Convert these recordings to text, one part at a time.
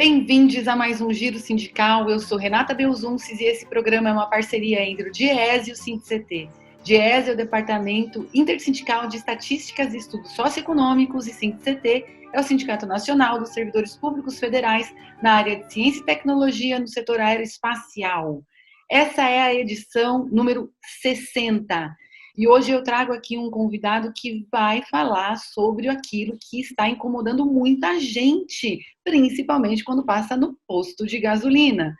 Bem-vindos a mais um Giro Sindical. Eu sou Renata Belzunces e esse programa é uma parceria entre o DIEESE e o SINDCT. DIEESE é o Departamento Intersindical de Estatísticas e Estudos Socioeconômicos e SINDCT é o Sindicato Nacional dos Servidores Públicos Federais na área de Ciência e Tecnologia no setor aeroespacial. Essa é a edição número 60. E hoje eu trago aqui um convidado que vai falar sobre aquilo que está incomodando muita gente, principalmente quando passa no posto de gasolina.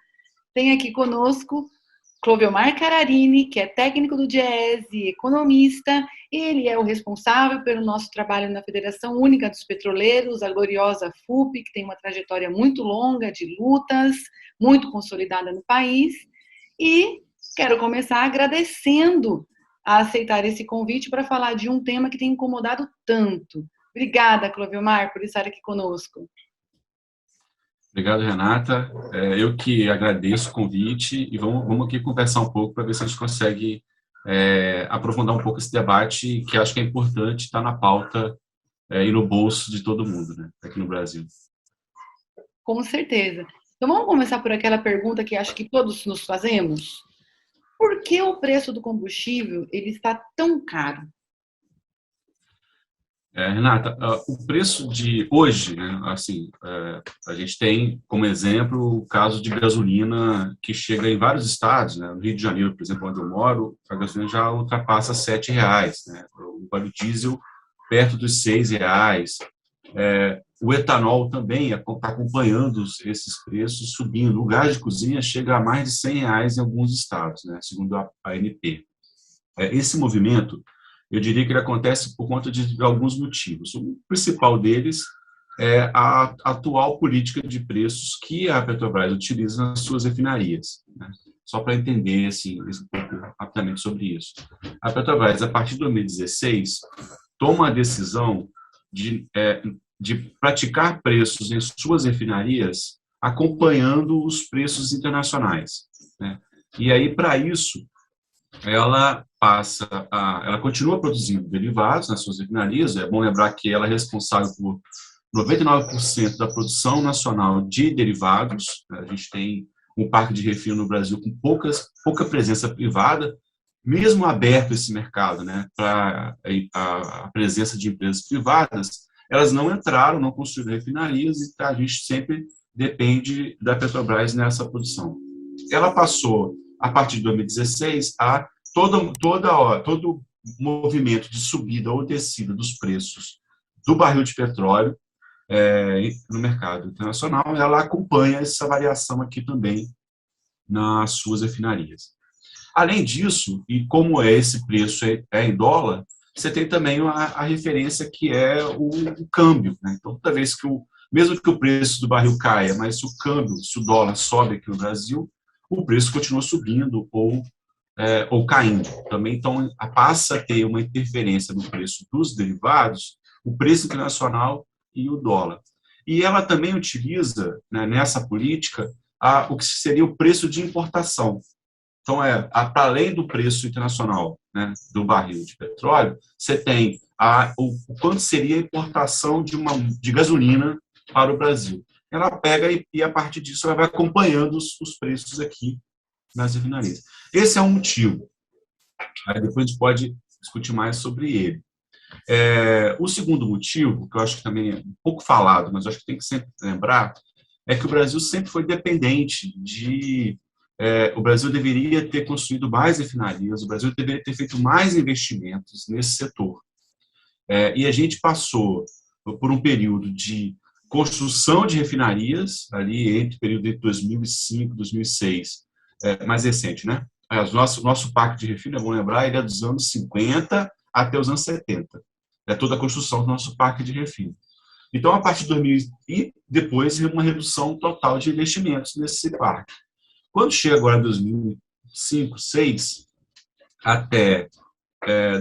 Tem aqui conosco Clovelmar Cararini, que é técnico do DIEESE, economista. Ele é o responsável pelo nosso trabalho na Federação Única dos Petroleiros, a gloriosa FUP, que tem uma trajetória muito longa de lutas, muito consolidada no país. E quero começar agradecendo a aceitar esse convite para falar de um tema que tem incomodado tanto. Obrigada, Clovelmar, por estar aqui conosco. Obrigado, Renata. Eu que agradeço o convite e vamos aqui conversar um pouco para ver se a gente consegue aprofundar um pouco esse debate, que acho que é importante, está na pauta e no bolso de todo mundo, né, aqui no Brasil. Com certeza. Então vamos começar por aquela pergunta que acho que todos nos fazemos. Por que o preço do combustível ele está tão caro? Renata, o preço de hoje, né, assim, a gente tem como exemplo o caso de gasolina que chega em vários estados, né, no Rio de Janeiro, por exemplo, onde eu moro, a gasolina já ultrapassa R$7, né, o óleo diesel perto dos R$6. O etanol também está acompanhando esses preços subindo. O gás de cozinha chega a mais de R$100 em alguns estados, né, segundo a ANP. Esse movimento, eu diria que ele acontece por conta de alguns motivos. O principal deles é a atual política de preços que a Petrobras utiliza nas suas refinarias, né? Só para entender assim, um pouco rapidamente sobre isso. A Petrobras, a partir de 2016, toma a decisão de praticar preços em suas refinarias acompanhando os preços internacionais, né? E aí, para isso, ela continua produzindo derivados nas suas refinarias. É bom lembrar que ela é responsável por 99% da produção nacional de derivados. A gente tem um parque de refino no Brasil com pouca presença privada, mesmo aberto esse mercado, né, para a presença de empresas privadas, elas não entraram, não construíram refinarias e a gente sempre depende da Petrobras nessa produção. Ela passou, a partir de 2016, a todo movimento de subida ou descida dos preços do barril de petróleo no mercado internacional, ela acompanha essa variação aqui também nas suas refinarias. Além disso, e como esse preço é em dólar, você tem também a referência que é o câmbio, né? Então, toda vez que mesmo que o preço do barril caia, mas se o dólar sobe aqui no Brasil, o preço continua subindo ou caindo. Também, então, passa a ter uma interferência no preço dos derivados, o preço internacional e o dólar. E ela também utiliza, né, nessa política, o que seria o preço de importação. Então, para além do preço internacional, né, do barril de petróleo, você tem o quanto seria a importação de gasolina para o Brasil. Ela pega e, a partir disso, ela vai acompanhando os preços aqui nas refinarias. Esse é um motivo. Aí depois a gente pode discutir mais sobre ele. O segundo motivo, que eu acho que também é um pouco falado, mas eu acho que tem que sempre lembrar, é que o Brasil sempre foi dependente o Brasil deveria ter construído mais refinarias, o Brasil deveria ter feito mais investimentos nesse setor. E a gente passou por um período de construção de refinarias, ali entre o período de 2005 e 2006, mais recente, né? Nosso parque de refino, vamos lembrar, ele é dos anos 50 até os anos 70. É toda a construção do nosso parque de refino. Então, a partir de 2000 e depois, uma redução total de investimentos nesse parque. Quando chega agora em 2005, 2006, até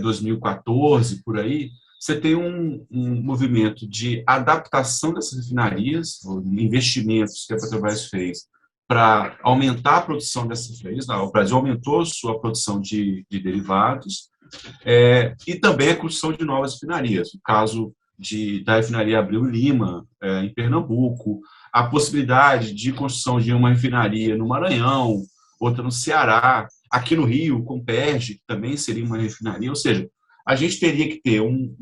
2014, por aí, você tem um movimento de adaptação dessas refinarias, investimentos que a Petrobras fez para aumentar a produção dessas refinarias. O Brasil aumentou sua produção de derivados e também a construção de novas refinarias. O caso da refinaria Abreu Lima, em Pernambuco, a possibilidade de construção de uma refinaria no Maranhão, outra no Ceará, aqui no Rio, com Comperj, que também seria uma refinaria, ou seja, a gente teria que ter um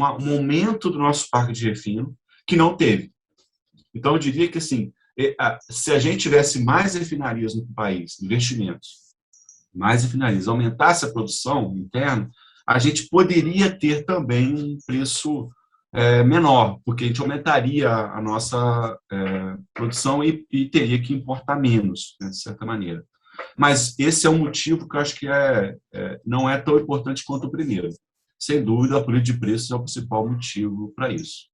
aumento do nosso parque de refino que não teve. Então, eu diria que, assim, se a gente tivesse mais refinarias no país, investimentos, mais refinarias, aumentasse a produção interna, a gente poderia ter também um preço menor, porque a gente aumentaria a nossa produção e teria que importar menos, né, de certa maneira. Mas esse é um motivo que eu acho que não é tão importante quanto o primeiro. Sem dúvida, a política de preços é o principal motivo para isso.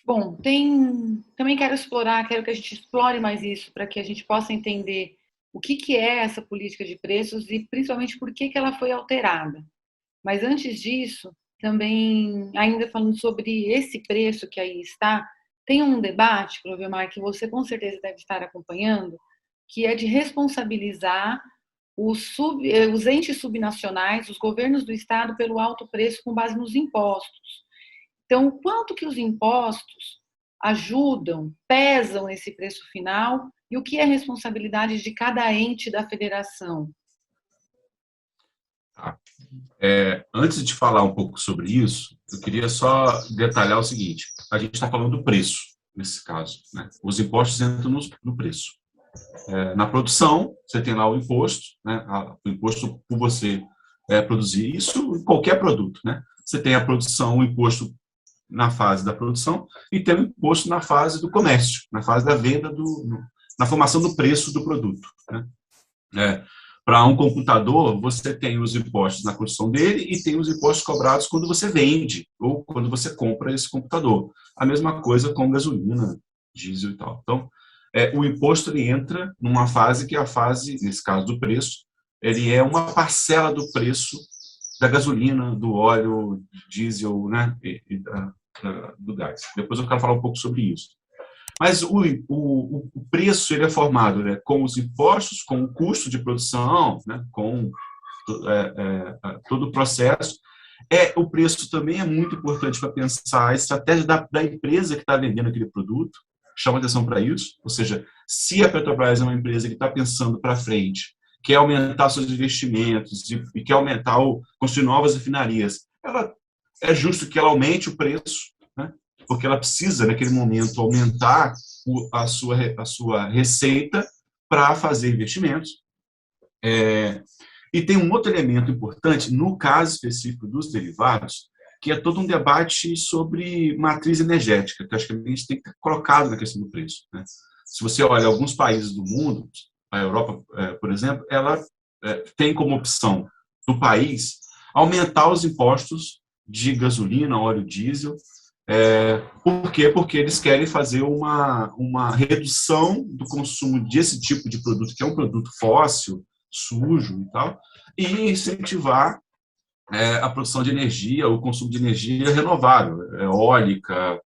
Bom, também quero que a gente explore mais isso, para que a gente possa entender o que é essa política de preços e principalmente por que ela foi alterada. Mas antes disso, também, ainda falando sobre esse preço que aí está, tem um debate, Clovemar, que você com certeza deve estar acompanhando, que é de responsabilizar os entes subnacionais, os governos do Estado, pelo alto preço com base nos impostos. Então, o quanto que os impostos ajudam, pesam esse preço final e o que é responsabilidade de cada ente da federação? Antes de falar um pouco sobre isso, eu queria só detalhar o seguinte: a gente está falando do preço, nesse caso, né? Os impostos entram no preço. Na produção, você tem lá o imposto, né? O imposto por você produzir isso em qualquer produto, né? Você tem a produção, o imposto na fase da produção e tem o imposto na fase do comércio, na fase da venda, na formação do preço do produto, né? Para um computador, você tem os impostos na construção dele e tem os impostos cobrados quando você vende ou quando você compra esse computador. A mesma coisa com gasolina, diesel e tal. Então, o imposto ele entra numa fase que é a fase, nesse caso do preço, ele é uma parcela do preço da gasolina, do óleo, diesel, né, do gás. Depois eu quero falar um pouco sobre isso. Mas o preço ele é formado, né, com os impostos, com o custo de produção, né, com todo o processo. O preço também é muito importante para pensar a estratégia da empresa que está vendendo aquele produto. Chama atenção para isso. Ou seja, se a Petrobras é uma empresa que está pensando para frente, quer aumentar seus investimentos e quer construir novas refinarias, é justo que ela aumente o preço, né? Porque ela precisa, naquele momento, aumentar a sua receita para fazer investimentos. E tem um outro elemento importante, no caso específico dos derivados, que é todo um debate sobre matriz energética, que acho que a gente tem que ter colocado na questão do preço, né? Se você olha alguns países do mundo, a Europa, por exemplo, ela tem como opção do país aumentar os impostos de gasolina, óleo diesel. Por quê? Porque eles querem fazer uma redução do consumo desse tipo de produto, que é um produto fóssil, sujo e tal, e incentivar a produção de energia, o consumo de energia renovável, eólica,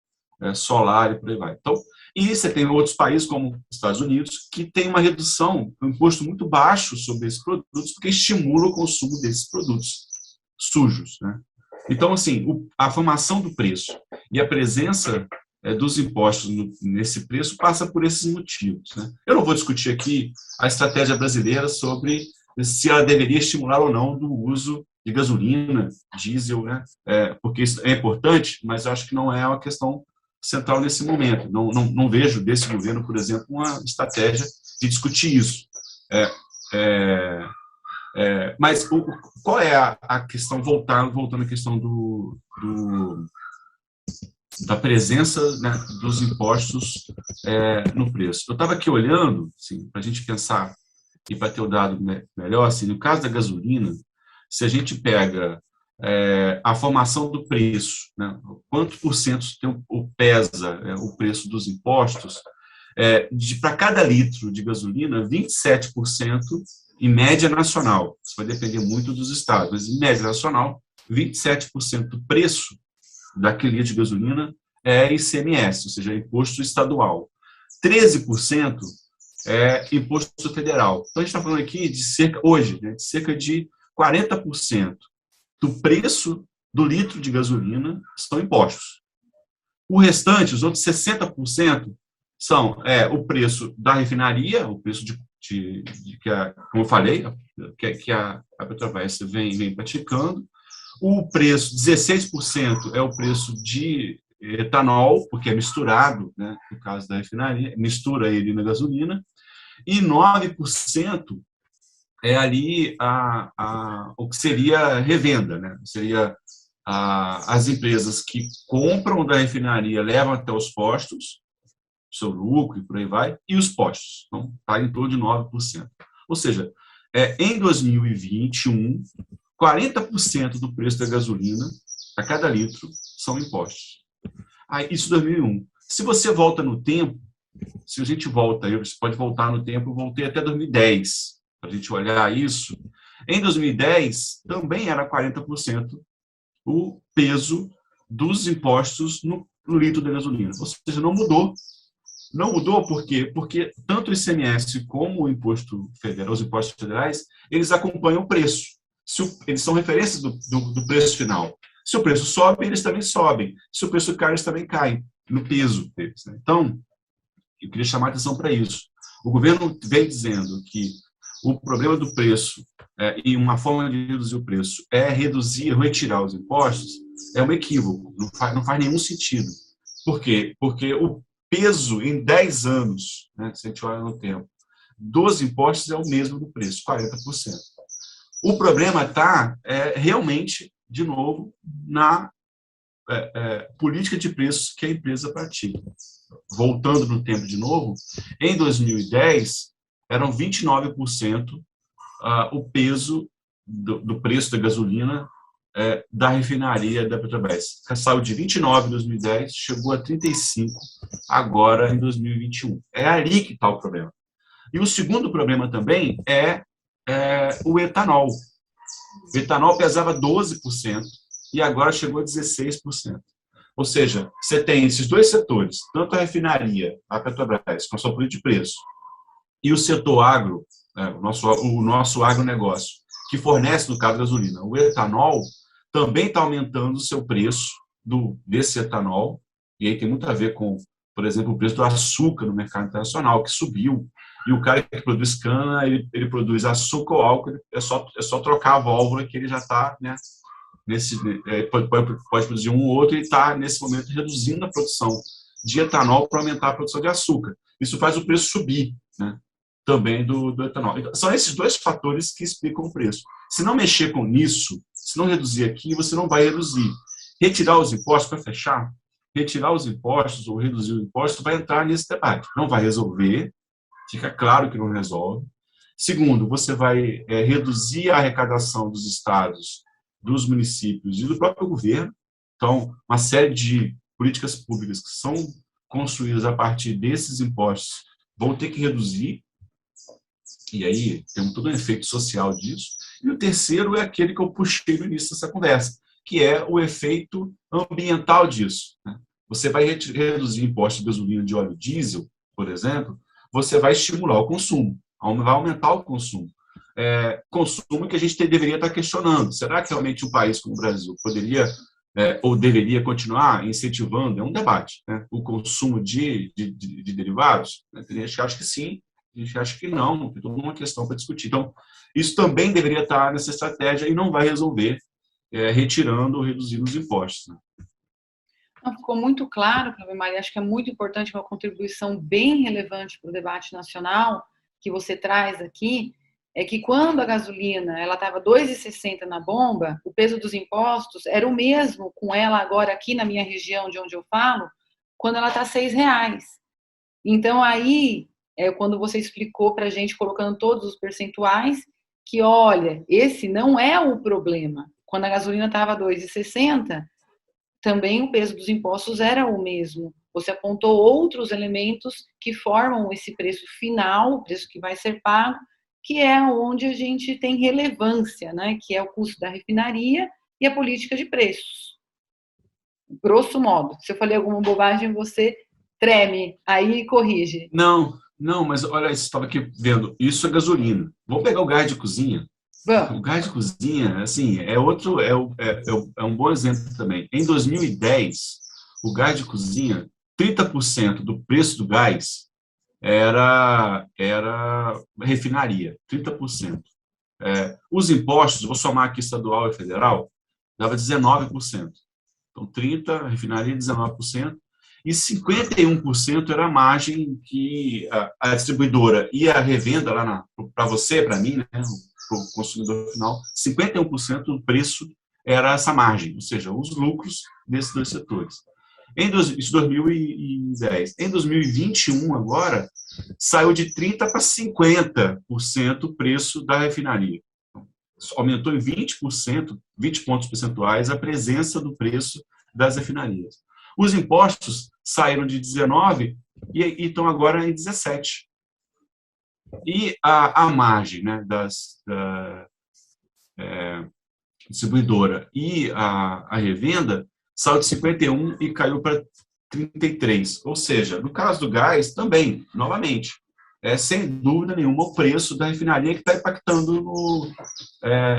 solar e por aí vai. Então, e você tem outros países, como os Estados Unidos, que tem uma redução, um imposto muito baixo sobre esses produtos, porque estimula o consumo desses produtos sujos, né? Então, assim, a formação do preço e a presença dos impostos nesse preço passa por esses motivos, né? Eu não vou discutir aqui a estratégia brasileira sobre se ela deveria estimular ou não do uso de gasolina, diesel, né? Porque isso é importante, mas eu acho que não é uma questão central nesse momento. Não vejo desse governo, por exemplo, uma estratégia de discutir isso. Mas qual é a questão, voltando à questão da presença, né, dos impostos no preço? Eu estava aqui olhando, assim, para a gente pensar e para ter o dado melhor, assim, no caso da gasolina, se a gente pega a formação do preço, né, quanto por cento pesa o preço dos impostos, para cada litro de gasolina, 27% em média nacional. Isso vai depender muito dos estados, mas em média nacional, 27% do preço daquele litro de gasolina é ICMS, ou seja, imposto estadual. 13% é imposto federal. Então, a gente está falando aqui de cerca de 40% do preço do litro de gasolina são impostos. O restante, os outros 60%, são o preço da refinaria, o preço como eu falei, que a Petrobras vem praticando. O preço, 16% é o preço de etanol, porque é misturado, né, no caso da refinaria, mistura ele na gasolina, e 9% é ali o que seria revenda, né? Seria as empresas que compram da refinaria, levam até os postos, seu lucro e por aí vai, e os postos. Então, está em torno de 9%. Ou seja, em 2021, 40% do preço da gasolina, a cada litro, são impostos. Isso em 2001. Se você volta no tempo, se a gente volta, você pode voltar no tempo, eu voltei até 2010, para a gente olhar isso. Em 2010, também era 40% o peso dos impostos no litro da gasolina. Ou seja, não mudou. Não mudou por quê? Porque tanto o ICMS como o imposto federal, os impostos federais, eles acompanham o preço. Eles são referências do preço final. Se o preço sobe, eles também sobem. Se o preço cai, eles também caem no peso deles, né? Então, eu queria chamar a atenção para isso. O governo vem dizendo que o problema do preço e uma forma de reduzir o preço é retirar os impostos, é um equívoco, não faz nenhum sentido. Por quê? Porque o peso em 10 anos, né, se a gente olha no tempo, dos impostos é o mesmo do preço, 40%. O problema está realmente, de novo, na política de preços que a empresa pratica. Voltando no tempo de novo, em 2010, eram 29% o peso do preço da gasolina da refinaria da Petrobras. Saiu de 29 em 2010, chegou a 35 agora em 2021. É ali que está o problema. E o segundo problema também é o etanol. O etanol pesava 12% e agora chegou a 16%. Ou seja, você tem esses dois setores, tanto a refinaria, a Petrobras, com a sua política de preço, e o setor agro, o nosso agronegócio, que fornece, no caso, gasolina. O etanol também está aumentando o seu preço desse etanol, e aí tem muito a ver com, por exemplo, o preço do açúcar no mercado internacional, que subiu, e o cara que produz cana, ele produz açúcar ou álcool, é só trocar a válvula que ele já está, né, pode produzir um ou outro e está, nesse momento, reduzindo a produção de etanol para aumentar a produção de açúcar. Isso faz o preço subir, né, também do etanol. Então, são esses dois fatores que explicam o preço. Se não mexer com isso, se não reduzir aqui, você não vai reduzir. Retirar os impostos, para fechar, retirar os impostos ou reduzir os impostos vai entrar nesse debate. Não vai resolver, fica claro que não resolve. Segundo, você vai reduzir a arrecadação dos estados, dos municípios e do próprio governo. Então, uma série de políticas públicas que são construídas a partir desses impostos vão ter que reduzir. E aí tem todo um efeito social disso. E o terceiro é aquele que eu puxei no início dessa conversa, que é o efeito ambiental disso, né? Você vai reduzir impostos de gasolina, de óleo diesel, por exemplo, você vai estimular o consumo, vai aumentar o consumo. Consumo que a gente deveria estar questionando. Será que realmente um país como o Brasil poderia ou deveria continuar incentivando? É um debate, né, o consumo de derivados. Tem gente que acha que sim, tem gente que acha que não, tem toda uma questão para discutir. Então, isso também deveria estar nessa estratégia e não vai resolver retirando ou reduzindo os impostos, né? Não, ficou muito claro, Maria, acho que é muito importante, uma contribuição bem relevante para o debate nacional que você traz aqui, é que quando a gasolina ela estava 2,60 na bomba, o peso dos impostos era o mesmo com ela agora aqui na minha região de onde eu falo, quando ela está R$6. Então aí, quando você explicou para a gente, colocando todos os percentuais, que olha, esse não é o problema. Quando a gasolina estava 2,60, também o peso dos impostos era o mesmo. Você apontou outros elementos que formam esse preço final, o preço que vai ser pago, que é onde a gente tem relevância, né? Que é o custo da refinaria e a política de preços. Grosso modo. Se eu falei alguma bobagem, você treme, aí corrige. Não, mas olha, você estava aqui vendo, isso é gasolina. Vamos pegar o gás de cozinha. Vamos. O gás de cozinha, assim, é um bom exemplo também. Em 2010, o gás de cozinha, 30% do preço do gás era refinaria, 30%. Os impostos, vou somar aqui estadual e federal, dava 19%. Então, 30%, refinaria 19%, e 51% era a margem que a distribuidora e a revenda lá para você, para mim, né, para o consumidor final, 51% do preço era essa margem, ou seja, os lucros desses dois setores. Isso 2010. Em 2021, agora, saiu de 30% para 50% o preço da refinaria. Aumentou em 20%, 20 pontos percentuais, a presença do preço das refinarias. Os impostos saíram de 19% e estão agora em 17%. E a margem, né, da distribuidora e a revenda saiu de 51% e caiu para 33%. Ou seja, no caso do gás, também, novamente, sem dúvida nenhuma, o preço da refinaria que está impactando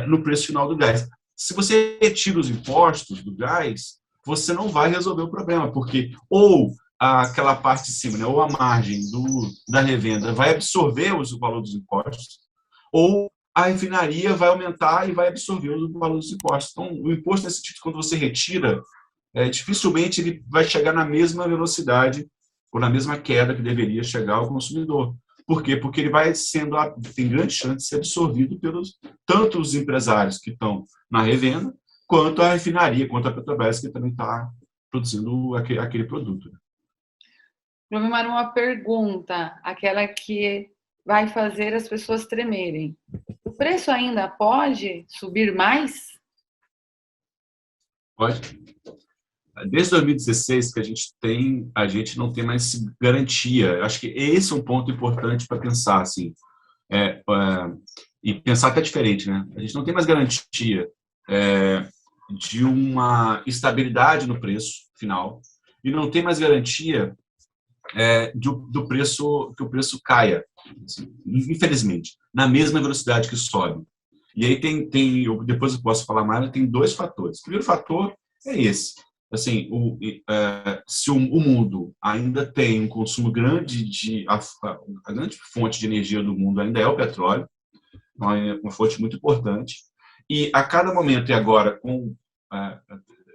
no preço final do gás. Se você retira os impostos do gás, você não vai resolver o problema, porque ou aquela parte de cima, né, ou a margem da revenda vai absorver o valor dos impostos, ou a refinaria vai aumentar e vai absorver o valor dos impostos. Então, o imposto, nesse tipo, quando você retira, dificilmente ele vai chegar na mesma velocidade ou na mesma queda que deveria chegar ao consumidor. Por quê? Porque ele vai tem grande chance de ser absorvido pelos tanto os empresários que estão na revenda, quanto a refinaria, quanto a Petrobras, que também está produzindo aquele produto. Jovimar, uma pergunta, aquela que vai fazer as pessoas tremerem. O preço ainda pode subir mais? Pode. Desde 2016 que a gente não tem mais garantia. Acho que esse é um ponto importante para pensar, assim, e pensar até diferente, né? A gente não tem mais garantia de uma estabilidade no preço final e não tem mais garantia do preço, que o preço caia, assim, infelizmente, na mesma velocidade que sobe. E aí depois eu posso falar mais, tem dois fatores. O primeiro fator é esse. Assim, se o mundo ainda tem um consumo grande a grande fonte de energia do mundo ainda é o petróleo, então é uma fonte muito importante, e a cada momento, e agora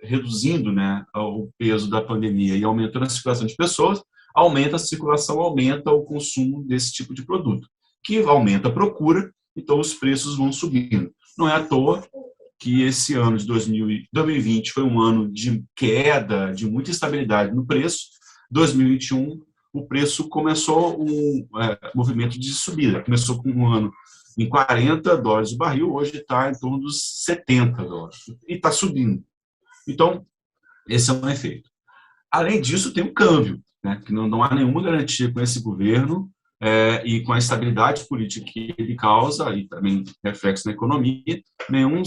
reduzindo, né, o peso da pandemia e aumentando a circulação de pessoas, aumenta a circulação, aumenta o consumo desse tipo de produto, que aumenta a procura, então os preços vão subindo. Não é à toa que esse ano de 2020 foi um ano de queda, de muita estabilidade no preço. 2021, o preço começou um movimento de subida. Começou com um ano em $40 o barril, hoje está em torno dos $70. E está subindo. Então, esse é um efeito. Além disso, tem o câmbio, né, que não há nenhuma garantia com esse governo e com a estabilidade política que ele causa, e também reflexo na economia, nenhum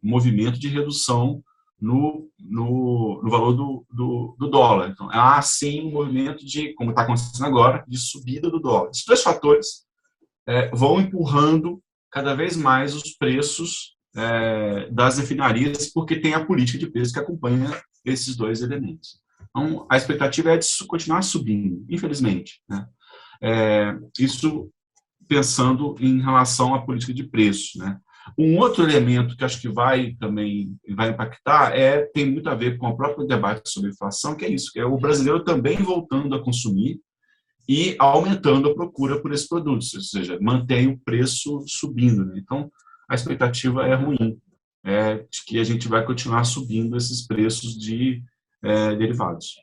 movimento de redução no valor do dólar. Então, há sim um movimento de, como está acontecendo agora, de subida do dólar. Esses dois fatores vão empurrando cada vez mais os preços das refinarias, porque tem a política de preço que acompanha esses dois elementos. Então, a expectativa é de continuar subindo, infelizmente, né? Isso pensando em relação à política de preço, né? Um outro elemento que acho que também vai impactar tem muito a ver com o próprio debate sobre inflação, que é isso, que é o brasileiro também voltando a consumir e aumentando a procura por esses produtos, ou seja, mantém o preço subindo, né? Então, a expectativa é ruim, de que a gente vai continuar subindo esses preços de derivados.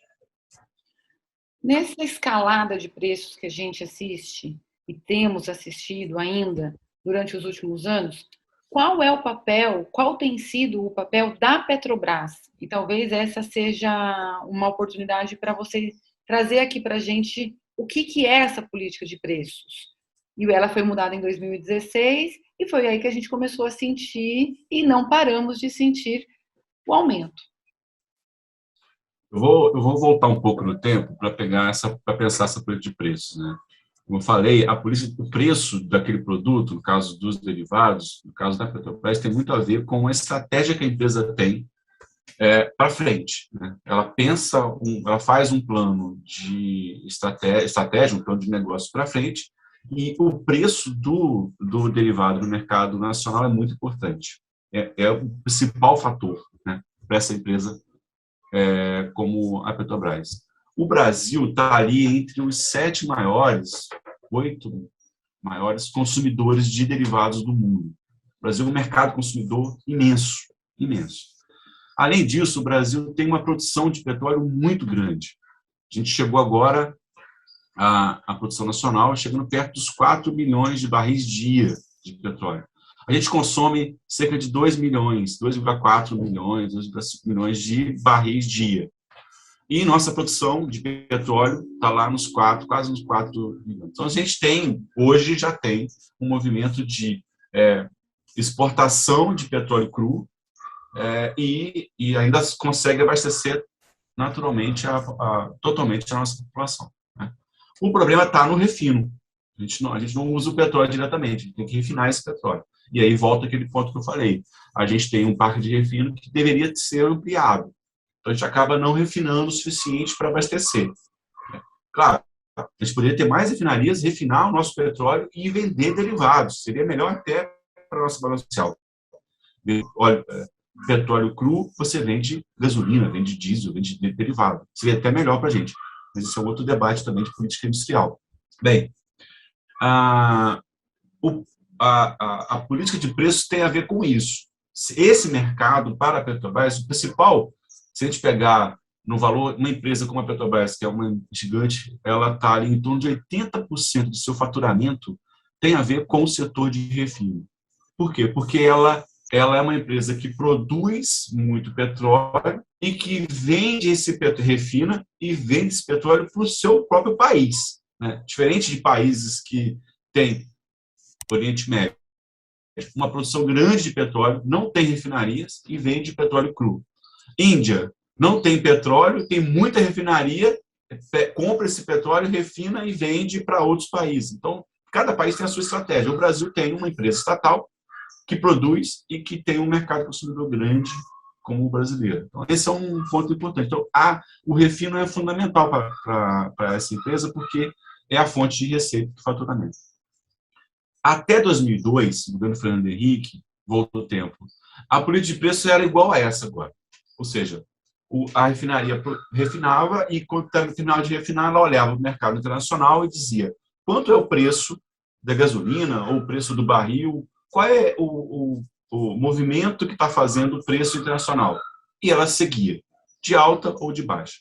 Nessa escalada de preços que a gente assiste e temos assistido ainda durante os últimos anos, qual tem sido o papel da Petrobras? E talvez essa seja uma oportunidade para você trazer aqui para a gente o que é essa política de preços. E ela foi mudada em 2016 e foi aí que a gente começou a sentir e não paramos de sentir o aumento. Eu vou voltar um pouco no tempo para pensar essa política de preços, né? Como eu falei, o preço daquele produto, no caso dos derivados, no caso da Petrobras, tem muito a ver com a estratégia que a empresa tem para frente, né? Ela faz um plano de estratégia, um plano de negócio para frente, e o preço do derivado no mercado nacional é muito importante. É o principal fator, né, para essa empresa como a Petrobras. O Brasil está ali entre os 7 maiores, 8 maiores consumidores de derivados do mundo. O Brasil é um mercado consumidor imenso, imenso. Além disso, o Brasil tem uma produção de petróleo muito grande. A gente chegou agora, a produção nacional, chegando perto dos 4 milhões de barris dia de petróleo. A gente consome cerca de 2 milhões, 2,4 milhões, 2,5 milhões de barris dia. E nossa produção de petróleo está lá nos 4, quase nos 4 milhões. Então, a gente hoje já tem um movimento de exportação de petróleo cru e ainda consegue abastecer naturalmente, totalmente a nossa população, né? O problema está no refino. A gente não usa o petróleo diretamente, a gente tem que refinar esse petróleo. E aí volta aquele ponto que eu falei. A gente tem um parque de refino que deveria ser ampliado. Então, a gente acaba não refinando o suficiente para abastecer. Claro, a gente poderia ter mais refinarias, refinar o nosso petróleo e vender derivados. Seria melhor até para a nossa balança social. Olha, petróleo cru, você vende gasolina, vende diesel, vende derivado. Seria até melhor para a gente. Mas isso é um outro debate também de política industrial. Bem, a política de preços tem a ver com isso. Esse mercado para a Petrobras, o principal, se a gente pegar no valor, uma empresa como a Petrobras, que é uma gigante, ela está ali em torno de 80% do seu faturamento tem a ver com o setor de refino. Por quê? Porque ela é uma empresa que produz muito petróleo e que vende esse petróleo, refina e vende esse petróleo para o seu próprio país, né? Diferente de países que têm, Oriente Médio, uma produção grande de petróleo, não tem refinarias e vende petróleo cru. Índia não tem petróleo, tem muita refinaria, compra esse petróleo, refina e vende para outros países. Então, cada país tem a sua estratégia. O Brasil tem uma empresa estatal que produz e que tem um mercado consumidor grande como o brasileiro. Então, esse é um ponto importante. Então, o refino é fundamental para essa empresa porque é a fonte de receita do faturamento. Até 2002, o governo Fernando Henrique, voltou o tempo, a política de preço era igual a essa agora. Ou seja, a refinaria refinava e, quando terminava de refinar, ela olhava para o mercado internacional e dizia quanto é o preço da gasolina ou o preço do barril, qual é o movimento que está fazendo o preço internacional. E ela seguia, de alta ou de baixa.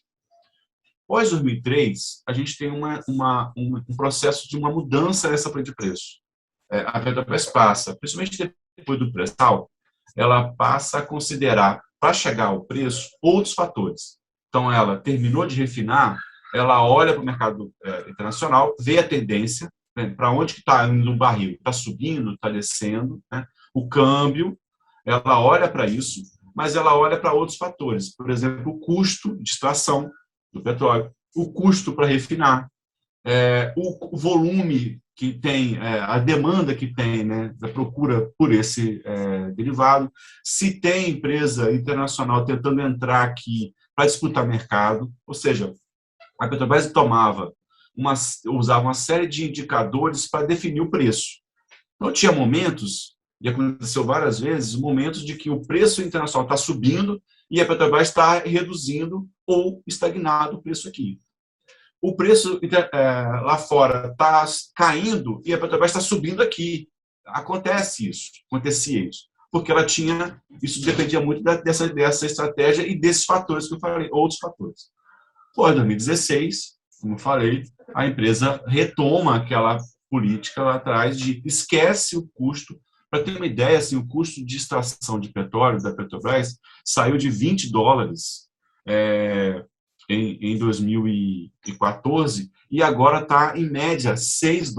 Pós 2003, a gente tem um processo de uma mudança nessa política de preço. A Petrobras passa, principalmente depois do pré-sal, ela passa a considerar, para chegar ao preço, outros fatores. Então, ela terminou de refinar, ela olha para o mercado internacional, vê a tendência, né, para onde que está indo o barril, está subindo, está descendo, né? O câmbio, ela olha para isso, mas ela olha para outros fatores, por exemplo, o custo de extração do petróleo, o custo para refinar, o volume que tem, a demanda que tem, né, da procura por esse derivado, se tem empresa internacional tentando entrar aqui para disputar mercado, ou seja, a Petrobras usava uma série de indicadores para definir o preço. Então, tinha momentos, e aconteceu várias vezes, momentos de que o preço internacional está subindo e a Petrobras está reduzindo ou estagnado o preço aqui. O preço lá fora está caindo e a Petrobras está subindo aqui. Acontecia isso. Porque isso dependia muito dessa estratégia e desses fatores que eu falei, outros fatores. Em 2016, como eu falei, a empresa retoma aquela política lá atrás de esquece o custo. Para ter uma ideia, assim, o custo de extração de petróleo da Petrobras saiu de $20 em 2014 e agora está, em média, $6.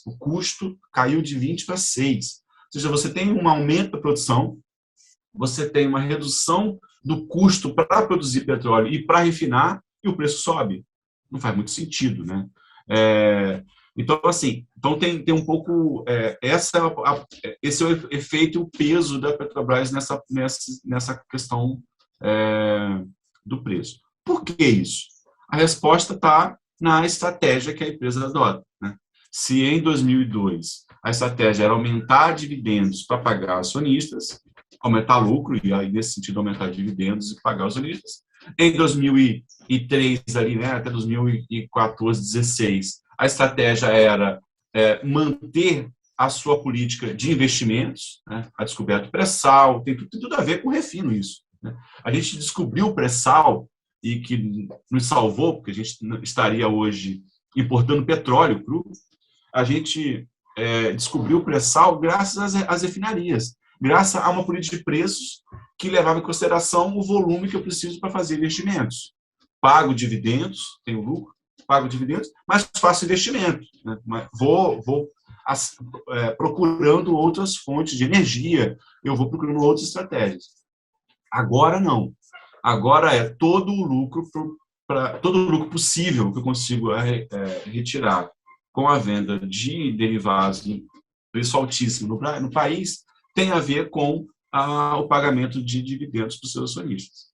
O custo caiu de 20 para 6. Ou seja, você tem um aumento da produção, você tem uma redução do custo para produzir petróleo e para refinar, e o preço sobe. Não faz muito sentido, né? Então, assim, tem um pouco... esse é o efeito e o peso da Petrobras nessa questão do preço. Por que isso? A resposta está na estratégia que a empresa adota, né? Se em 2002 a estratégia era aumentar dividendos para pagar acionistas, aumentar lucro, e aí, nesse sentido, aumentar dividendos e pagar acionistas. Em 2003, ali, né, até 2014, 2016, a estratégia era manter a sua política de investimentos, né, a descoberta do pré-sal, tem tudo a ver com o refino isso, né? A gente descobriu o pré-sal e que nos salvou, porque a gente estaria hoje importando petróleo cru. A gente descobriu o pré-sal graças às refinarias, graças a uma política de preços que levava em consideração o volume que eu preciso para fazer investimentos. Pago dividendos, tenho lucro, pago dividendos, mas faço investimento, né? Vou procurando outras fontes de energia, eu vou procurando outras estratégias. Agora não. Agora é todo o lucro possível que eu consigo retirar com a venda de derivados de preço altíssimo no país, tem a ver com o pagamento de dividendos para os seus acionistas.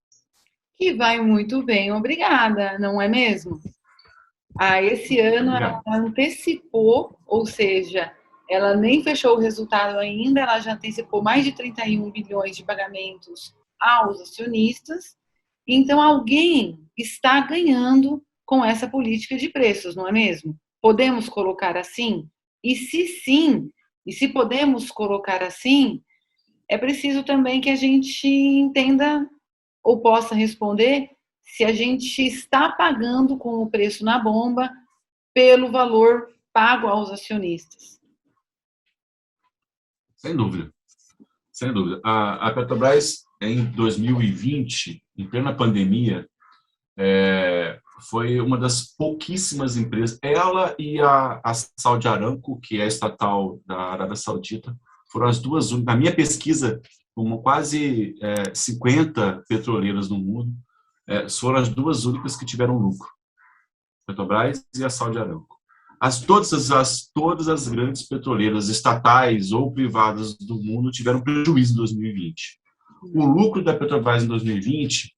Que vai muito bem, obrigada, não é mesmo? Esse ano ela antecipou, ou seja, ela nem fechou o resultado ainda, ela já antecipou mais de 31 bilhões de pagamentos aos acionistas. Então, alguém está ganhando com essa política de preços, não é mesmo? Podemos colocar assim? E se sim, e se podemos colocar assim, é preciso também que a gente entenda ou possa responder se a gente está pagando com o preço na bomba pelo valor pago aos acionistas. Sem dúvida. Sem dúvida. A Petrobras, em 2020, em plena pandemia, foi uma das pouquíssimas empresas, ela e a Saudi Aramco, que é estatal da Arábia Saudita, foram as duas únicas. Na minha pesquisa, como quase 50 petroleiras no mundo, foram as duas únicas que tiveram lucro. A Petrobras e a Saudi Aramco. Todas as grandes petroleiras estatais ou privadas do mundo tiveram prejuízo em 2020. O lucro da Petrobras em 2020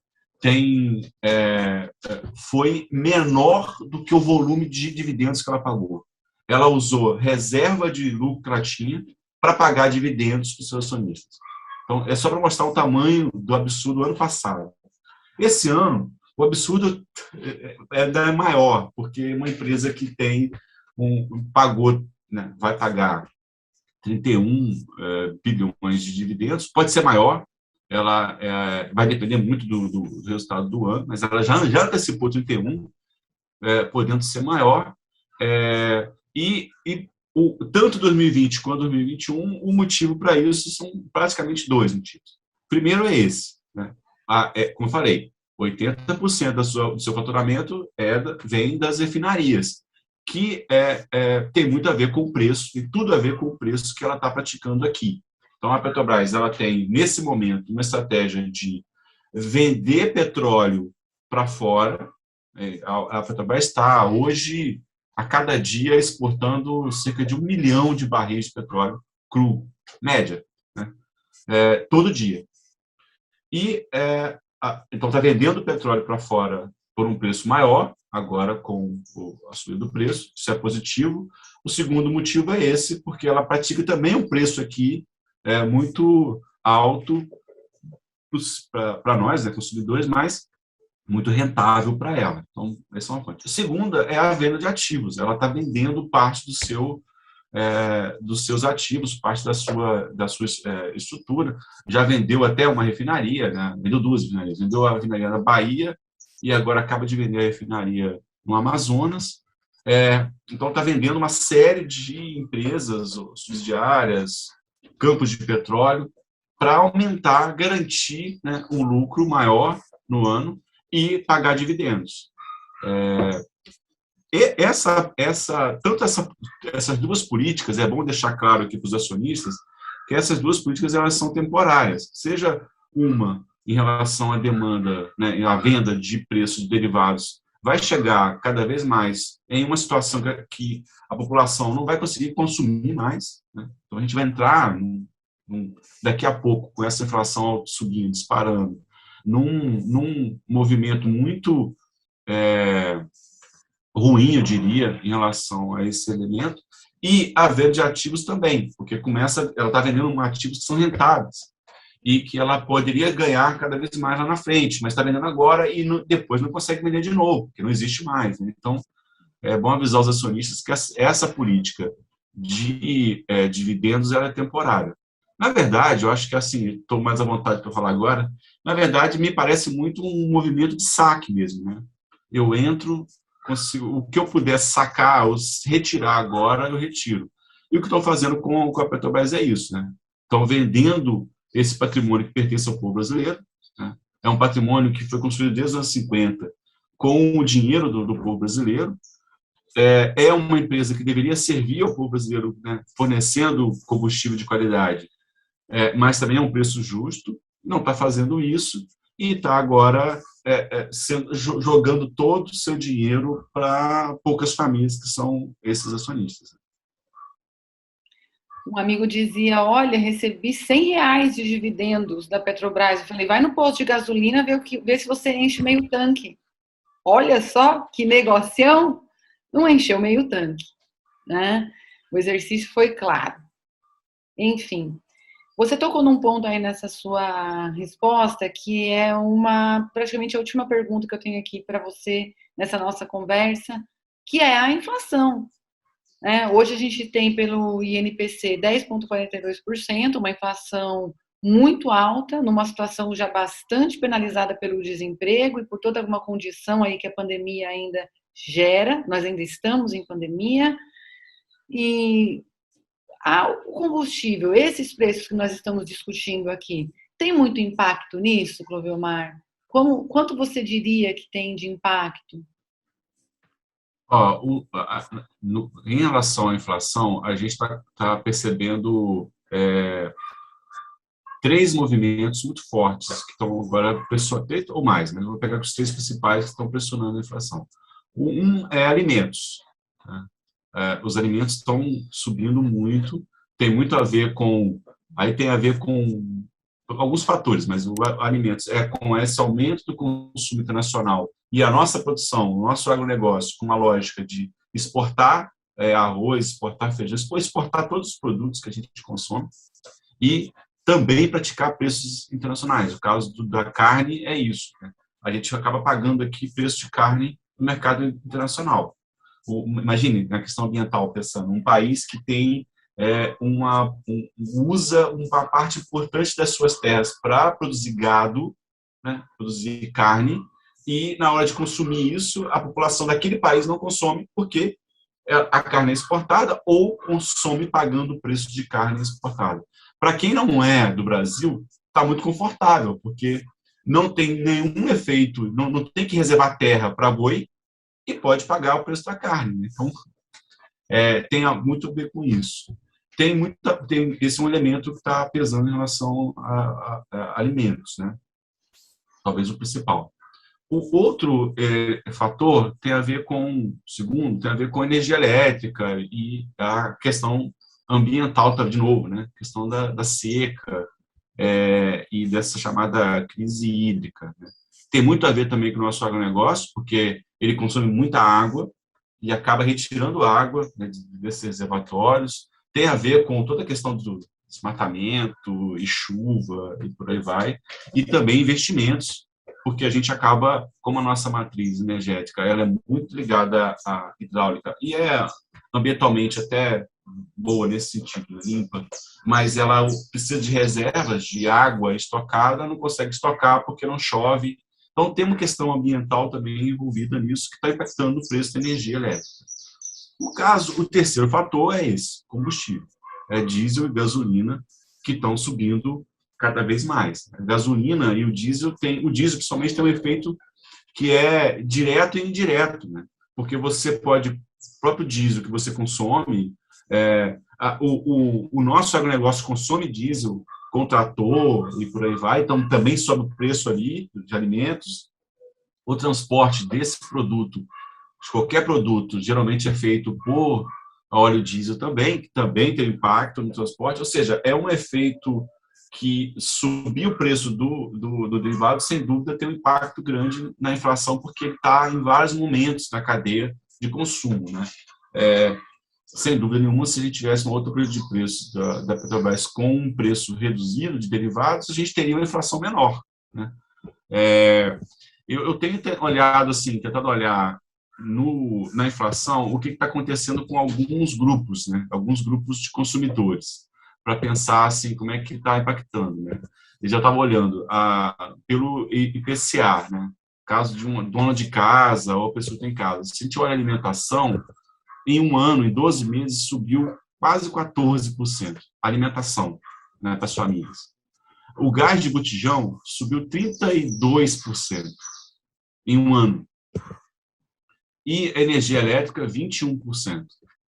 foi menor do que o volume de dividendos que ela pagou. Ela usou reserva de lucro que ela tinha para pagar dividendos para os seus acionistas. Então, é só para mostrar o tamanho do absurdo do ano passado. Esse ano, o absurdo é maior, porque uma empresa que pagou, né, vai pagar 31 bilhões de dividendos, pode ser maior, ela vai depender muito do resultado do ano, mas ela já antecipou 31, podendo ser maior, tanto 2020 quanto 2021, o motivo para isso são praticamente dois motivos. Primeiro é esse, né? Como eu falei, 80% do seu faturamento vem das refinarias, que tem muito a ver com o preço, tem tudo a ver com o preço que ela está praticando aqui. Então, a Petrobras ela tem, nesse momento, uma estratégia de vender petróleo para fora. A Petrobras está, hoje, a cada dia, exportando cerca de 1 milhão de barris de petróleo cru, média, né? Todo dia. Então, está vendendo petróleo para fora por um preço maior, agora com a subida do preço, isso é positivo. O segundo motivo é esse, porque ela pratica também um preço aqui muito alto para nós, né, consumidores, mas muito rentável para ela. Então, essa é uma fonte. A segunda é a venda de ativos. Ela está vendendo parte dos seus ativos, parte da sua estrutura. Já vendeu até uma refinaria, né? Vendeu duas refinarias. Vendeu a refinaria na Bahia e agora acaba de vender a refinaria no Amazonas. Então, está vendendo uma série de empresas subsidiárias, campos de petróleo, para aumentar, garantir, né, um lucro maior no ano e pagar dividendos. Essas duas políticas, é bom deixar claro aqui para os acionistas que essas duas políticas elas são temporárias, seja uma em relação à demanda, né, à venda de preços de derivados, vai chegar cada vez mais em uma situação que a população não vai conseguir consumir mais, né? Então, a gente vai entrar daqui a pouco com essa inflação subindo, disparando, num movimento muito ruim, eu diria, em relação a esse elemento, e a venda de ativos também, porque ela está vendendo ativos que são rentáveis e que ela poderia ganhar cada vez mais lá na frente, mas está vendendo agora e depois não consegue vender de novo, porque não existe mais, né? Então, é bom avisar os acionistas que essa política de dividendos ela é temporária. Na verdade, eu acho que assim, estou mais à vontade para falar agora, na verdade, me parece muito um movimento de saque mesmo, né? Eu entro, consigo, o que eu puder sacar ou retirar agora, eu retiro. E o que estão fazendo com a Petrobras é isso, né? Estão vendendo esse patrimônio que pertence ao povo brasileiro, né? É um patrimônio que foi construído desde os anos 50 com o dinheiro do povo brasileiro. É uma empresa que deveria servir ao povo brasileiro, né, fornecendo combustível de qualidade, mas também é um preço justo, não está fazendo isso e está agora jogando todo o seu dinheiro para poucas famílias que são esses acionistas. Um amigo dizia, olha, recebi R$ 100 de dividendos da Petrobras. Eu falei, vai no posto de gasolina ver se você enche meio tanque. Olha só que negocião, não encheu meio tanque, né? O exercício foi claro. Enfim, você tocou num ponto aí nessa sua resposta que é praticamente a última pergunta que eu tenho aqui para você nessa nossa conversa, que é a inflação. Hoje a gente tem pelo INPC 10,42%, uma inflação muito alta, numa situação já bastante penalizada pelo desemprego e por toda uma condição aí que a pandemia ainda gera, nós ainda estamos em pandemia, e o combustível, esses preços que nós estamos discutindo aqui, tem muito impacto nisso, Clovelmar? Quanto você diria que tem de impacto? Em relação à inflação, a gente está percebendo três movimentos muito fortes que estão agora pressionando, ou mais, né? Vou pegar os três principais que estão pressionando a inflação. Um é alimentos. Né? Os alimentos estão subindo muito, tem muito a ver com, aí tem a ver com alguns fatores, mas o alimentos com esse aumento do consumo internacional e a nossa produção, o nosso agronegócio, com uma lógica de exportar arroz, exportar feijão, exportar todos os produtos que a gente consome e também praticar preços internacionais. O caso da carne é isso, né? A gente acaba pagando aqui preço de carne no mercado internacional. Imagine, na questão ambiental, pensando, um país que tem usa uma parte importante das suas terras para produzir gado, né, produzir carne, e na hora de consumir isso, a população daquele país não consome porque a carne é exportada ou consome pagando o preço de carne exportada. Para quem não é do Brasil, está muito confortável, porque não tem nenhum efeito, não tem que reservar terra para boi e pode pagar o preço da carne. Então, tem muito a ver com isso. Esse é um elemento que está pesando em relação a alimentos, né? Talvez o principal. O outro fator tem a ver com, segundo, tem a ver com energia elétrica e a questão ambiental, de novo, né? A questão da seca e dessa chamada crise hídrica, né? Tem muito a ver também com o nosso agronegócio, porque ele consome muita água e acaba retirando água, né, desses reservatórios. Tem a ver com toda a questão do desmatamento e chuva e por aí vai, e também investimentos, porque a gente acaba, como a nossa matriz energética, ela é muito ligada à hidráulica e é ambientalmente até boa nesse sentido, limpa, mas ela precisa de reservas de água estocada, não consegue estocar porque não chove. Então, tem uma questão ambiental também envolvida nisso que está impactando o preço da energia elétrica. O terceiro fator é esse, combustível. É diesel e gasolina que estão subindo cada vez mais. A gasolina e o diesel principalmente tem um efeito que é direto e indireto, né? Porque você pode, o próprio diesel que você consome, o nosso agronegócio consome diesel com trator e por aí vai, então também sobe o preço ali de alimentos. O transporte desse produto, de qualquer produto, geralmente é feito por óleo diesel também, que também tem impacto no transporte, ou seja, é um efeito que subir o preço do derivado, sem dúvida, tem um impacto grande na inflação, porque ele está em vários momentos na cadeia de consumo, né? Sem dúvida nenhuma, se a gente tivesse uma outra política de preço da Petrobras com um preço reduzido de derivados, a gente teria uma inflação menor, né? Eu tenho olhado assim, tentado olhar na inflação o que está acontecendo com alguns grupos, né? Alguns grupos de consumidores, para pensar assim como é que está impactando, né? Eu já estava olhando pelo IPCA, né? Caso de uma dona de casa ou pessoa que tem casa. Se a gente olha a alimentação, em um ano, em 12 meses, subiu quase 14% a alimentação, né, para as famílias. O gás de botijão subiu 32% em um ano. E a energia elétrica, 21%.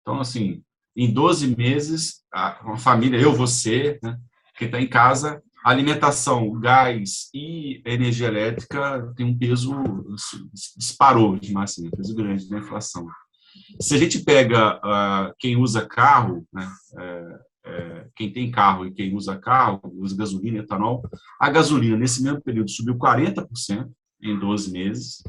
Então, assim, em 12 meses, uma família, eu, você, né, que está em casa, a alimentação, gás e energia elétrica tem um peso, disparou, assim, um peso grande na inflação. Se a gente pega quem usa carro, né, quem tem carro e quem usa carro, usa gasolina e etanol, a gasolina, nesse mesmo período, subiu 40% em 12 meses.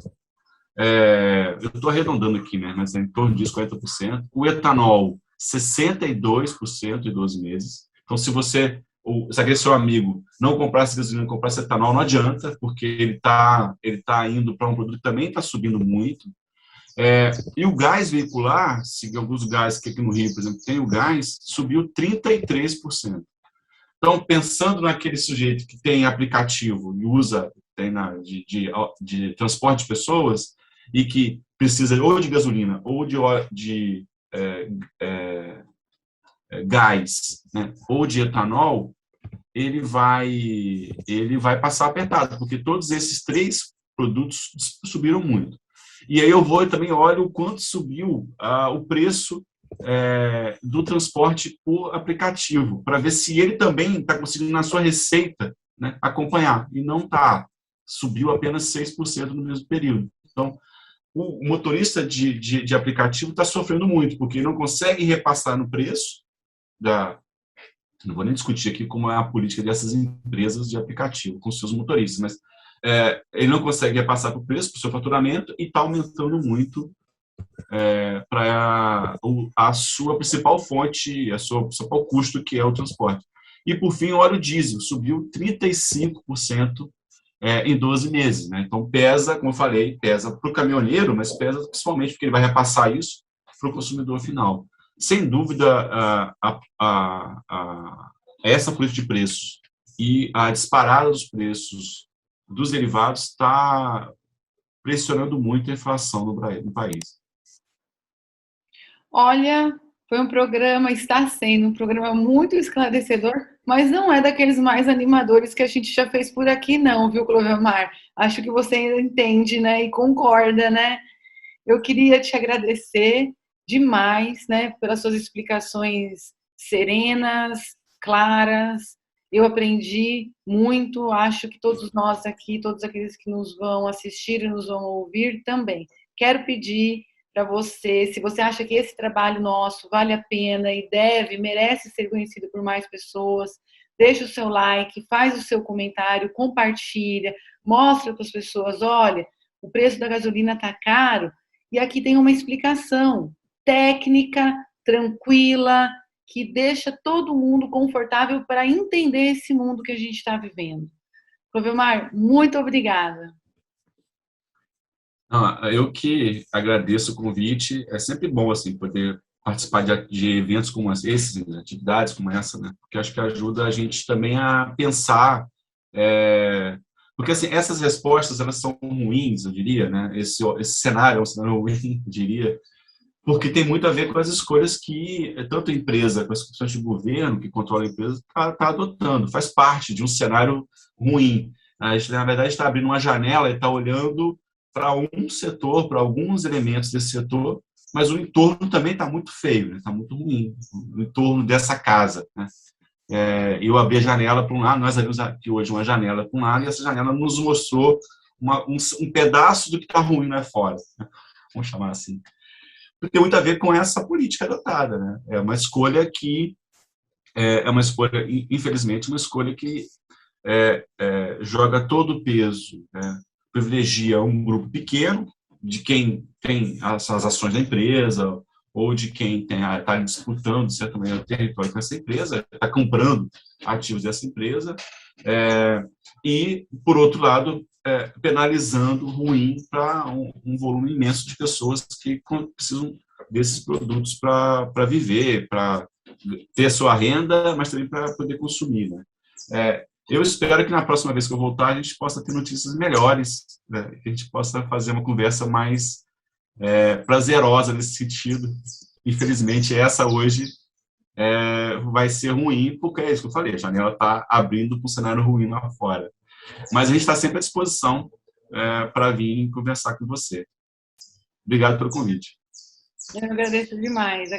Eu estou arredondando aqui, né, mas é em torno disso, 40%. O etanol, 62% em 12 meses. Então, se aquele seu amigo não comprasse gasolina, comprasse etanol, não adianta, porque ele tá indo para um produto que também está subindo muito. E o gás veicular, se alguns gás que aqui no Rio, por exemplo, tem o gás, subiu 33%. Então, pensando naquele sujeito que tem aplicativo e de transporte de pessoas e que precisa ou de gasolina ou de gás, né, ou de etanol, ele vai passar apertado, porque todos esses três produtos subiram muito. E aí eu vou e também olho o quanto subiu o preço do transporte por aplicativo, para ver se ele também está conseguindo, na sua receita, né, acompanhar. E não está. Subiu apenas 6% no mesmo período. Então, o motorista de aplicativo está sofrendo muito, porque ele não consegue repassar no preço não vou nem discutir aqui como é a política dessas empresas de aplicativo com seus motoristas, mas ele não consegue repassar para o preço, para o seu faturamento, e está aumentando muito para a sua principal fonte, o seu principal custo, que é o transporte. E, por fim, o óleo diesel subiu 35% em 12 meses. Né? Então, pesa, como eu falei, pesa para o caminhoneiro, mas pesa principalmente porque ele vai repassar isso para o consumidor final. Sem dúvida, essa política de preços e a disparada dos preços dos derivados está pressionando muito a inflação no país. Olha, está sendo um programa muito esclarecedor, mas não é daqueles mais animadores que a gente já fez por aqui, não, viu, Clovemar? Acho que você ainda entende, né, e concorda, né? Eu queria te agradecer demais, né, pelas suas explicações serenas, claras. Eu aprendi muito, acho que todos nós aqui, todos aqueles que nos vão assistir e nos vão ouvir também. Quero pedir para você, se você acha que esse trabalho nosso vale a pena e merece ser conhecido por mais pessoas, deixa o seu like, faz o seu comentário, compartilha, mostra para as pessoas, olha, o preço da gasolina está caro, e aqui tem uma explicação técnica, tranquila, que deixa todo mundo confortável para entender esse mundo que a gente está vivendo. Clovemar, muito obrigada. Eu que agradeço o convite. É sempre bom assim poder participar de eventos como esses, de atividades como essa, né? Porque acho que ajuda a gente também a pensar, porque assim, essas respostas elas são ruins, eu diria, né? Esse cenário é um cenário ruim, eu diria, porque tem muito a ver com as escolhas que tanto a empresa, com as instituições de governo que controla a empresa, está adotando. Faz parte de um cenário ruim. A gente, na verdade, está abrindo uma janela e está olhando para um setor, para alguns elementos desse setor, mas o entorno também está muito feio, né? Está muito ruim, o entorno dessa casa. Né? Eu abri a janela para um lado, nós abrimos aqui hoje uma janela para um lado, e essa janela nos mostrou um pedaço do que está ruim lá fora. Né? Vamos chamar assim. Tem muito a ver com essa política adotada. Né? É uma escolha que é uma escolha, infelizmente, uma escolha que joga todo o peso, né? Privilegia um grupo pequeno, de quem tem as ações da empresa, ou de quem está disputando, de certa maneira, o território com essa empresa, está comprando ativos dessa empresa, e, por outro lado, penalizando ruim para um volume imenso de pessoas que precisam desses produtos para viver, para ter sua renda, mas também para poder consumir, né? Eu espero que na próxima vez que eu voltar a gente possa ter notícias melhores, né? Que a gente possa fazer uma conversa mais prazerosa nesse sentido. Infelizmente, essa hoje vai ser ruim, porque é isso que eu falei, a janela está abrindo para um cenário ruim lá fora. Mas a gente está sempre à disposição para vir conversar com você. Obrigado pelo convite. Eu agradeço demais.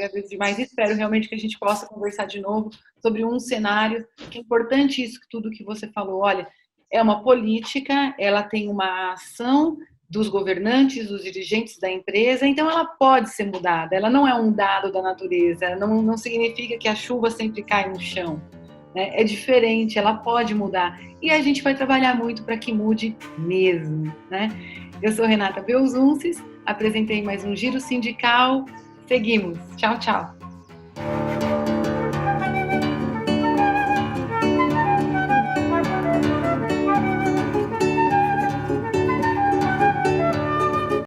Espero realmente que a gente possa conversar de novo sobre um cenário, que é importante isso tudo que você falou. Olha, é uma política, ela tem uma ação dos governantes, dos dirigentes da empresa, então ela pode ser mudada, ela não é um dado da natureza, não significa que a chuva sempre cai no chão, né? É diferente, ela pode mudar, e a gente vai trabalhar muito para que mude mesmo, né? Eu sou Renata Belzunces, apresentei mais um Giro Sindical, seguimos, tchau, tchau.